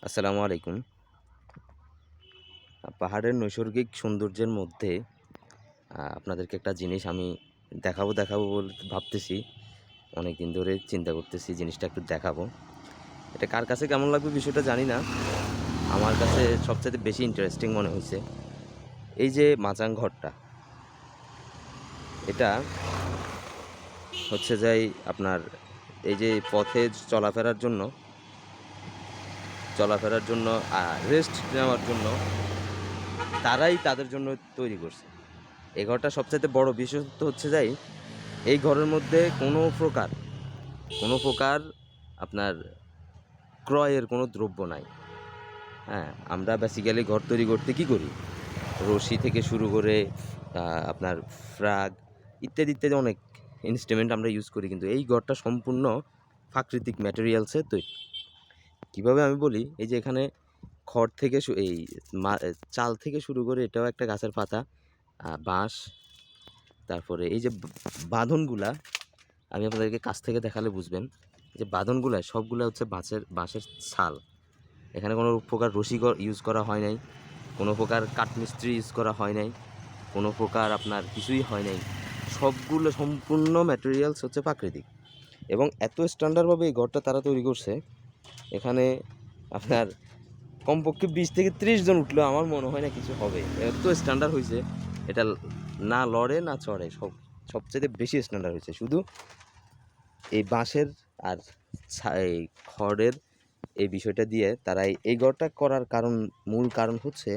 আসসালামু আলাইকুম। পাহাড়ের নৈসর্গিক সৌন্দর্যের মধ্যে আপনাদেরকে একটা জিনিস আমি দেখাবো বলে ভাবতেছি। অনেকদিন ধরে চিন্তা করতেছি জিনিসটা একটু দেখাবো। এটা কার কাছে কেমন লাগবে বিষয়টা জানি না। আমার কাছে সবচাইতে বেশি ইন্টারেস্টিং মনে হইছে এই যে মাচাং ঘরটা। এটা হচ্ছে যাই আপনার এই যে পথে চলাফেরার জন্য রেস্ট নেওয়ার জন্য তারাই তাদের জন্য তৈরি করছে। এই ঘরটা সবচাইতে বড় বিশেষত্ব হচ্ছে যাই এই ঘরের মধ্যে কোনো প্রকার আপনার ক্রয়ের কোনো দ্রব্য নাই। হ্যাঁ, আমরা বেসিক্যালি ঘর তৈরি করতে কী করি? রশি থেকে শুরু করে আপনার ফ্রাগ ইত্যাদি অনেক ইনস্ট্রুমেন্ট আমরা ইউজ করি, কিন্তু এই ঘরটা সম্পূর্ণ প্রাকৃতিক ম্যাটেরিয়ালসে তৈরি। কীভাবে আমি বলি, এই যে এখানে খড় থেকে চাল থেকে শুরু করে এটাও একটা গাছের পাতা, বাঁশ, তারপরে এই যে বাঁধনগুলা আমি আপনাদেরকে কাছ থেকে দেখালে বুঝবেন যে বাঁধনগুলা সবগুলা হচ্ছে বাঁশের ছাল। এখানে কোনো প্রকার রশি ইউজ করা হয় নাই, কোনো প্রকার কাঠমিস্ত্রি ইউজ করা হয় নাই, কোনো প্রকার আপনার কিছুই হয় নাই। সবগুলো সম্পূর্ণ ম্যাটেরিয়ালস হচ্ছে প্রাকৃতিক এবং এত স্ট্যান্ডার্ডভাবে এই ঘরটা তারা তৈরি করছে। এখানে আপনার কমপক্ষে 20 থেকে 30 জন উঠলেও আমার মনে হয় না কিছু হবে, এত স্ট্যান্ডার্ড হয়েছে। এটা না লড়ে না চড়ে, সবচেয়ে বেশি স্ট্যান্ডার্ড হয়েছে শুধু এই বাঁশের আর এই খড়ের এই বিষয়টা দিয়ে। তারা এই ঘরটা করার মূল কারণ হচ্ছে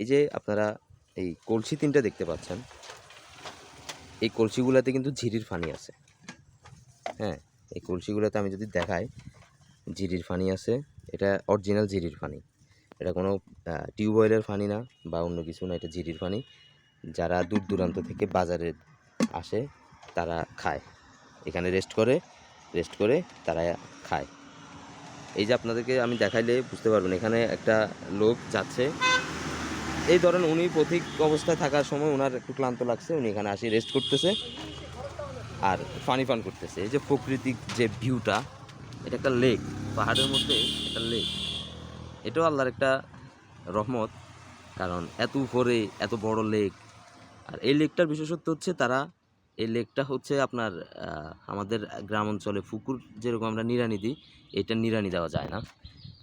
এই যে আপনারা এই কলসি 3টা দেখতে পাচ্ছেন, এই কলসিগুলোতে কিন্তু ঝিরির ফানি আছে। হ্যাঁ, এই কলসিগুলোতে আমি যদি দেখাই, ঝিরির ফানি আছে। এটা অরিজিনাল ঝিরির ফানি, এটা কোনো টিউবওয়েলের ফানি না বা অন্য কিছু না, এটা ঝিরির ফানি। যারা দূর দূরান্ত থেকে বাজারে আসে তারা খায়, এখানে রেস্ট করে তারা খায়। এই যে আপনাদেরকে আমি দেখাইলে বুঝতে পারবেন, এখানে একটা লোক যাচ্ছে, এই ধরেন উনি পথিক অবস্থায় থাকার সময় ওনার একটু ক্লান্ত লাগছে, উনি এখানে আসি রেস্ট করতেছে আর পান করতেছে। এই যে প্রকৃতিক যে ভিউটা, এটা একটা লেক, পাহাড়ের মধ্যে একটা লেক। এটাও আল্লাহর একটা রহমত, কারণ এত উপরে এত বড় লেক। আর এই লেকটার বিশেষত্ব হচ্ছে এই লেকটা হচ্ছে আপনার আমাদের গ্রাম অঞ্চলে পুকুর যেরকম আমরা নিড়ানি দিই, এটা নিড়ানি দেওয়া যায় না।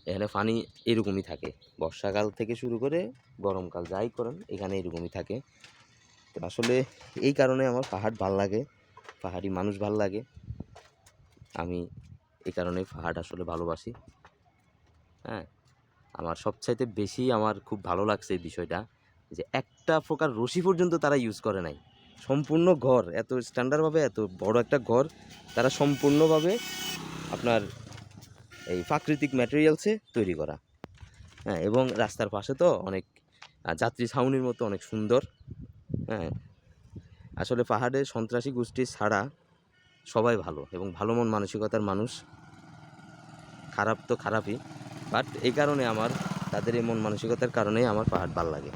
এখানে পানি এরকমই থাকে, বর্ষাকাল থেকে শুরু করে গরমকাল যাই করেন এখানে এরকমই থাকে। তো আসলে এই কারণে আমার পাহাড় ভাল লাগে, পাহাড়ি মানুষ ভাল লাগে। আমি এই কারণে পাহাড় আসলে ভালোবাসি। হ্যাঁ, আমার সবচাইতে বেশি আমার খুব ভালো লাগছে এই বিষয়টা, যে একটা প্রকার রশি পর্যন্ত তারা ইউজ করে নাই। সম্পূর্ণ ঘর এত স্ট্যান্ডার্ডভাবে, এত বড় একটা ঘর তারা সম্পূর্ণভাবে আপনার এই প্রাকৃতিক ম্যাটেরিয়ালসে তৈরি করা। হ্যাঁ, এবং রাস্তার পাশে তো অনেক যাত্রী ছাউনির মতো অনেক সুন্দর। হ্যাঁ, আসলে পাহাড়ে সন্ত্রাসী গোষ্ঠী ছাড়া সবাই ভালো এবং ভালো মন মানসিকতার মানুষ। খারাপ তো খারাপই, বাট এই কারণে তাদের এই মন মানসিকতার কারণেই আমার পাহাড় ভালো লাগে।